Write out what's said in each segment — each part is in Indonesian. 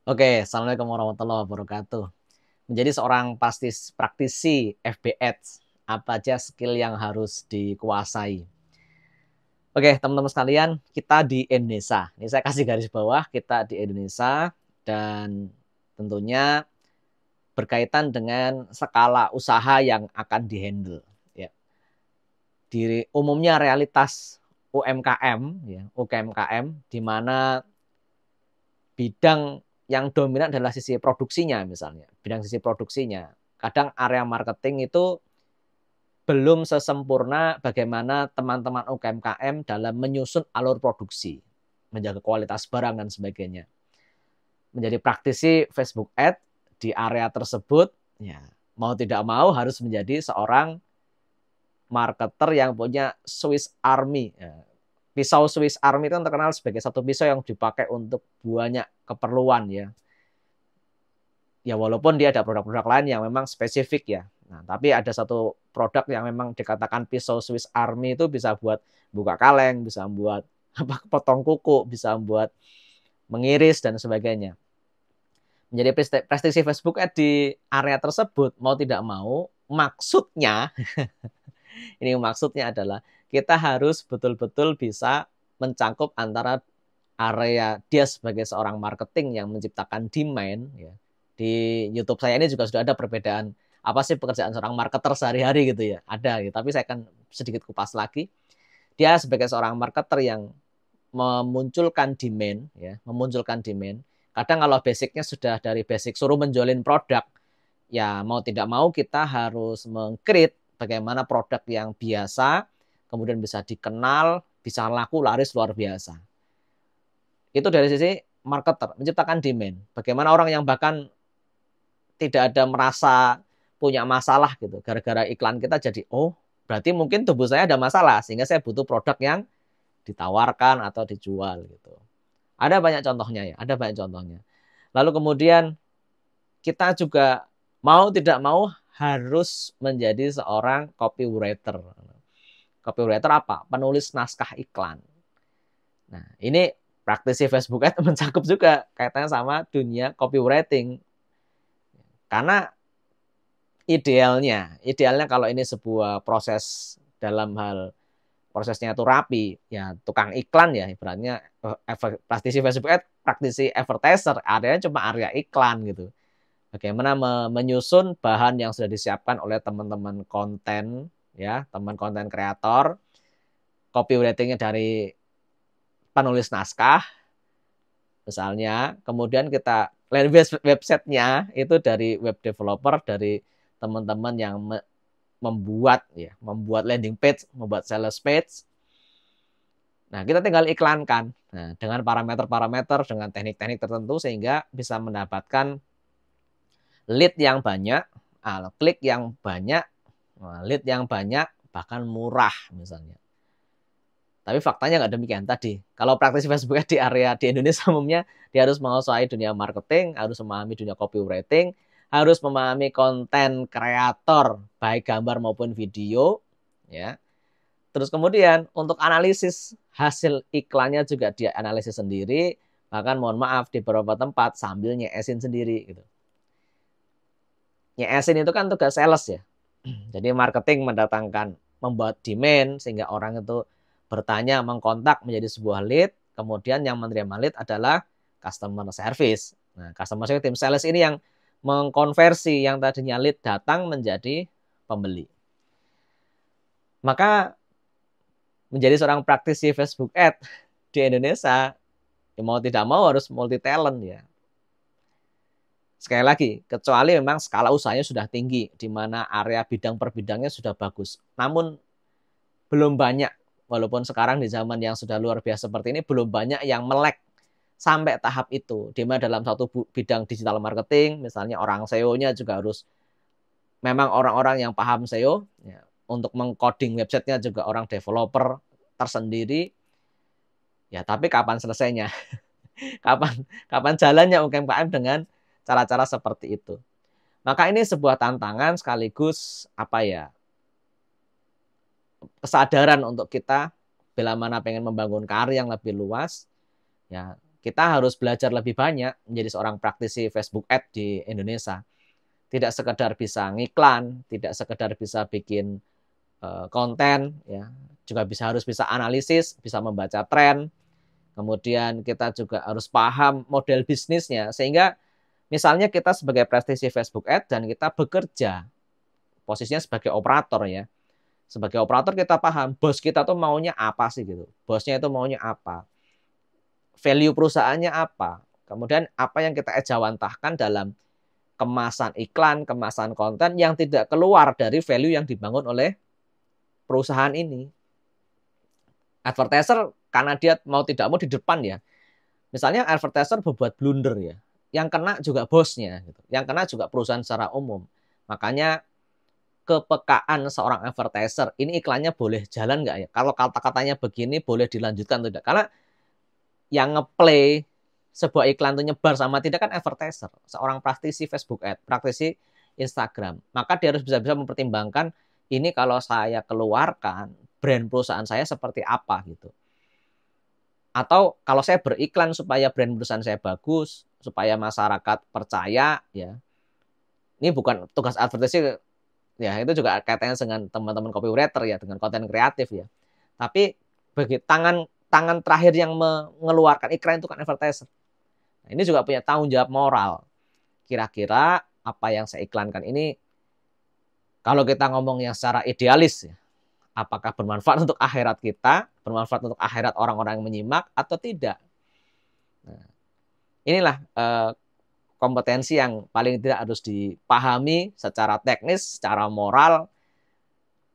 Oke, Assalamualaikum warahmatullahi wabarakatuh. Menjadi seorang praktisi FB Ads, apa aja skill yang harus dikuasai? Oke, teman-teman sekalian, kita di Indonesia. Ini saya kasih garis bawah, kita di Indonesia dan tentunya berkaitan dengan skala usaha yang akan dihandle. Ya. Di umumnya realitas UMKM, ya, UMKM, di mana bidang yang dominan adalah sisi produksinya misalnya, bidang sisi produksinya. Kadang area marketing itu belum sesempurna bagaimana teman-teman UMKM dalam menyusun alur produksi, menjaga kualitas barang dan sebagainya. Menjadi praktisi Facebook Ad di area tersebut, ya mau tidak mau harus menjadi seorang marketer yang punya Swiss Army. Ya. Pisau Swiss Army itu terkenal sebagai satu pisau yang dipakai untuk banyak keperluan ya. Ya walaupun dia ada produk-produk lain yang memang spesifik ya. Nah, tapi ada satu produk yang memang dikatakan pisau Swiss Army itu bisa buat buka kaleng, bisa buat apa potong kuku, bisa buat mengiris dan sebagainya. Menjadi prestasi Facebook di area tersebut mau tidak mau maksudnya ini maksudnya adalah kita harus betul-betul bisa mencangkup antara area dia sebagai seorang marketing yang menciptakan demand ya. Di YouTube saya ini juga sudah ada perbedaan apa sih pekerjaan seorang marketer sehari-hari gitu ya. Ada gitu, tapi saya akan sedikit kupas lagi. Dia sebagai seorang marketer yang memunculkan demand ya, memunculkan demand. Kadang kalau basicnya sudah dari basic suruh menjualin produk, ya mau tidak mau kita harus meng-create bagaimana produk yang biasa kemudian bisa dikenal, bisa laku laris luar biasa. Itu dari sisi marketer, menciptakan demand. Bagaimana orang yang bahkan tidak ada merasa punya masalah gitu. Gara-gara iklan kita jadi, oh berarti mungkin tubuh saya ada masalah. Sehingga saya butuh produk yang ditawarkan atau dijual gitu. Ada banyak contohnya ya, ada banyak contohnya. Lalu kemudian kita juga mau tidak mau harus menjadi seorang copywriter. Copywriter apa? Penulis naskah iklan. Nah, ini praktisi Facebook Ads mencakup juga kaitannya sama dunia copywriting. Karena idealnya kalau ini sebuah proses dalam hal prosesnya itu rapi, ya tukang iklan ya ibaratnya praktisi Facebook Ads, praktisi advertiser, areanya cuma area iklan gitu. Bagaimana menyusun bahan yang sudah disiapkan oleh teman-teman konten ya, teman konten kreator, copywritingnya dari penulis naskah misalnya, kemudian kita websitenya itu dari web developer, dari teman-teman yang membuat landing page, membuat sales page. Nah, kita tinggal iklankan. Nah, dengan parameter-parameter, dengan teknik-teknik tertentu sehingga bisa mendapatkan lead yang banyak, klik yang banyak, lead yang banyak, bahkan murah misalnya. Tapi faktanya nggak demikian tadi. Kalau praktisi Facebook di area di Indonesia umumnya, dia harus menguasai dunia marketing, harus memahami dunia copywriting, harus memahami konten kreator, baik gambar maupun video, ya. Terus kemudian untuk analisis hasil iklannya juga dia analisis sendiri, bahkan mohon maaf di beberapa tempat sambil nyesin sendiri gitu. Nyesin itu kan tugas sales ya. Jadi marketing mendatangkan, membuat demand sehingga orang itu bertanya, mengkontak menjadi sebuah lead, kemudian yang menerima lead adalah customer service. Nah, customer service tim sales ini yang mengkonversi yang tadinya lead datang menjadi pembeli. Maka menjadi seorang praktisi Facebook Ad di Indonesia, ya mau tidak mau harus multi talent ya. Sekali lagi, kecuali memang skala usahanya sudah tinggi, di mana area bidang per bidangnya sudah bagus. Namun belum banyak, walaupun sekarang di zaman yang sudah luar biasa seperti ini, belum banyak yang melek sampai tahap itu. Di mana dalam satu bidang digital marketing, misalnya orang SEO-nya juga harus memang orang-orang yang paham SEO, ya, untuk mengcoding websitenya juga orang developer tersendiri. Ya, tapi kapan selesainya? Kapan kapan jalannya UMKM dengan cara-cara seperti itu? Maka ini sebuah tantangan sekaligus apa ya? Kesadaran untuk kita bila mana pengen membangun karir yang lebih luas, ya kita harus belajar lebih banyak menjadi seorang praktisi Facebook Ads di Indonesia. Tidak sekedar bisa ngiklan, tidak sekedar bisa bikin konten, ya, juga harus bisa analisis, bisa membaca tren. Kemudian kita juga harus paham model bisnisnya, sehingga misalnya kita sebagai praktisi Facebook Ads dan kita bekerja, posisinya sebagai operator ya. Sebagai operator kita paham, bos kita tuh maunya apa sih gitu. Bosnya itu maunya apa. Value perusahaannya apa. Kemudian apa yang kita ejawantahkan dalam kemasan iklan, kemasan konten yang tidak keluar dari value yang dibangun oleh perusahaan ini. Advertiser karena dia mau tidak mau di depan ya. Misalnya advertiser berbuat blunder ya. Yang kena juga bosnya gitu. Yang kena juga perusahaan secara umum. Makanya kepekaan seorang advertiser, ini iklannya boleh jalan nggak ya? Kalau kata-katanya begini boleh dilanjutkan atau tidak? Karena yang ngeplay sebuah iklan itu nyebar sama tidak kan advertiser, seorang praktisi Facebook Ads, praktisi Instagram. Maka dia harus bisa-bisa mempertimbangkan ini kalau saya keluarkan brand perusahaan saya seperti apa gitu. Atau kalau saya beriklan supaya brand perusahaan saya bagus, supaya masyarakat percaya ya. Ini bukan tugas advertising ya, itu juga kaitannya dengan teman-teman copywriter ya, dengan konten kreatif ya. Tapi bagi tangan terakhir yang mengeluarkan iklan itu kan advertiser. Nah, ini juga punya tanggung jawab moral. Kira-kira apa yang saya iklankan ini, kalau kita ngomong yang secara idealis ya, apakah bermanfaat untuk akhirat kita, bermanfaat untuk akhirat orang-orang yang menyimak atau tidak. Nah, inilah kompetensi yang paling tidak harus dipahami secara teknis, secara moral,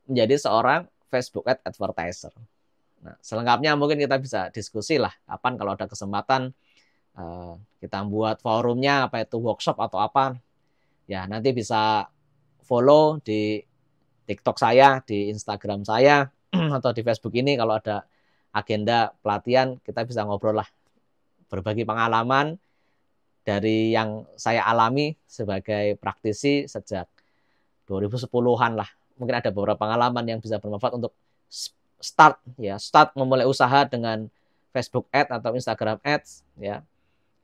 menjadi seorang Facebook Ads advertiser. Nah, selengkapnya mungkin kita bisa diskusi lah, kapan kalau ada kesempatan kita buat forumnya, apa itu workshop atau apa. Ya, nanti bisa follow di TikTok saya, di Instagram saya, atau di Facebook ini kalau ada agenda pelatihan, kita bisa ngobrol lah. Berbagi pengalaman dari yang saya alami sebagai praktisi sejak 2010-an lah. Mungkin ada beberapa pengalaman yang bisa bermanfaat untuk start memulai usaha dengan Facebook Ads atau Instagram Ads ya.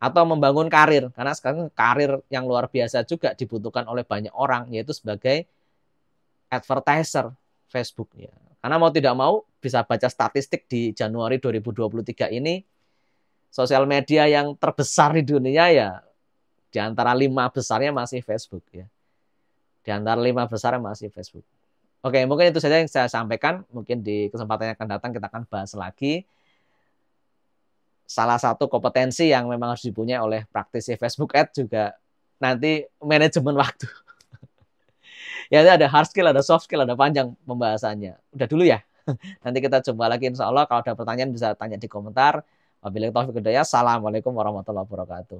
Atau membangun karir, karena sekarang karir yang luar biasa juga dibutuhkan oleh banyak orang, yaitu sebagai advertiser Facebook ya. Karena mau tidak mau bisa baca statistik di Januari 2023 ini, sosial media yang terbesar di dunia ya di antara 5 besarnya masih Facebook ya. Di antara 5 besarnya masih Facebook. Oke, mungkin itu saja yang saya sampaikan. Mungkin di kesempatan yang akan datang kita akan bahas lagi. Salah satu kompetensi yang memang harus dipunyai oleh praktisi Facebook Ads juga nanti manajemen waktu. Ya ada hard skill, ada soft skill, ada panjang pembahasannya. Udah dulu ya. Nanti kita coba lagi insya Allah. Kalau ada pertanyaan bisa tanya di komentar. Wabillahi taufiq wal hidayah. Assalamualaikum warahmatullahi wabarakatuh.